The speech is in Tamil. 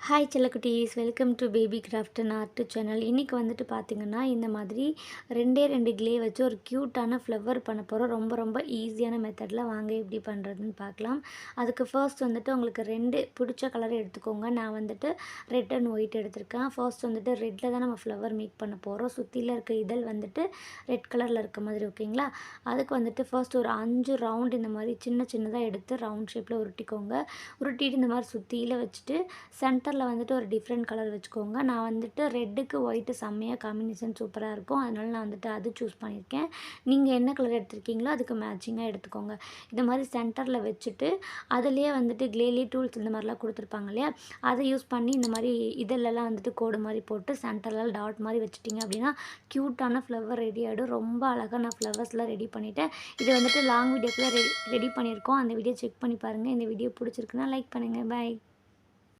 ஹாய் செல்லக்குட்டீஸ், welcome to baby craft and art channel. இன்றைக்கி வந்துட்டு பார்த்திங்கன்னா, இந்த மாதிரி ரெண்டு க்ளே வச்சு ஒரு க்யூட்டான ஃப்ளவர் பண்ண போகிறோம். ரொம்ப ரொம்ப ஈஸியான மெத்தடில் வாங்க எப்படி பண்ணுறதுன்னு பார்க்கலாம். அதுக்கு ஃபர்ஸ்ட் வந்துட்டு உங்களுக்கு 2 பிடிச்ச கலர் எடுத்துக்கோங்க. நான் வந்துட்டு ரெட் அண்ட் ஒயிட் எடுத்திருக்கேன். ஃபர்ஸ்ட் வந்துட்டு ரெட்டில் தான் நம்ம ஃப்ளவர் மேக் பண்ண போகிறோம். சுற்றியில் இருக்க இதழ் வந்துட்டு ரெட் கலரில் இருக்க மாதிரி, ஓகேங்களா? அதுக்கு வந்துட்டு ஃபர்ஸ்ட் ஒரு 5 ரவுண்ட் இந்த மாதிரி சின்னதாக எடுத்து ரவுண்ட் ஷேப்பில் உருட்டிக்கோங்க. உருட்டிட்டு இந்த மாதிரி சுற்றியில் வச்சுட்டு சென்டரில் வந்துட்டு ஒரு டிஃப்ரெண்ட் கலர் வச்சுக்கோங்க. நான் வந்துட்டு ரெட்டுக்கு ஒயிட்டு செம்மையாக காம்பினேஷன் சூப்பராக இருக்கும். அதனால நான் வந்துட்டு அது சூஸ் பண்ணியிருக்கேன். நீங்கள் என்ன கலர் எடுத்திருக்கீங்களோ அதுக்கு மேட்சிங்காக எடுத்துக்கோங்க. இந்த மாதிரி சென்டரில் வச்சுட்டு அதுலேயே வந்துட்டு க்ளேலி டூல்ஸ் இந்த மாதிரிலாம் கொடுத்துருப்பாங்க இல்லையா, அதை யூஸ் பண்ணி இந்த மாதிரி இதெல்லாம் வந்துட்டு கோடு மாதிரி போட்டு சென்டரில் டாட் மாதிரி வச்சுட்டிங்க அப்படின்னா க்யூட்டான ஃப்ளவர் ரெடி ஆகிடும். ரொம்ப அழகாக நான் ஃப்ளவர்ஸ்லாம் ரெடி பண்ணிவிட்டேன். இது வந்துட்டு லாங் வீடியோக்குள்ளே ரெடி பண்ணியிருக்கோம். அந்த வீடியோ செக் பண்ணி பாருங்கள். இந்த வீடியோ பிடிச்சிருக்குன்னா லைக் பண்ணுங்கள். பாய்.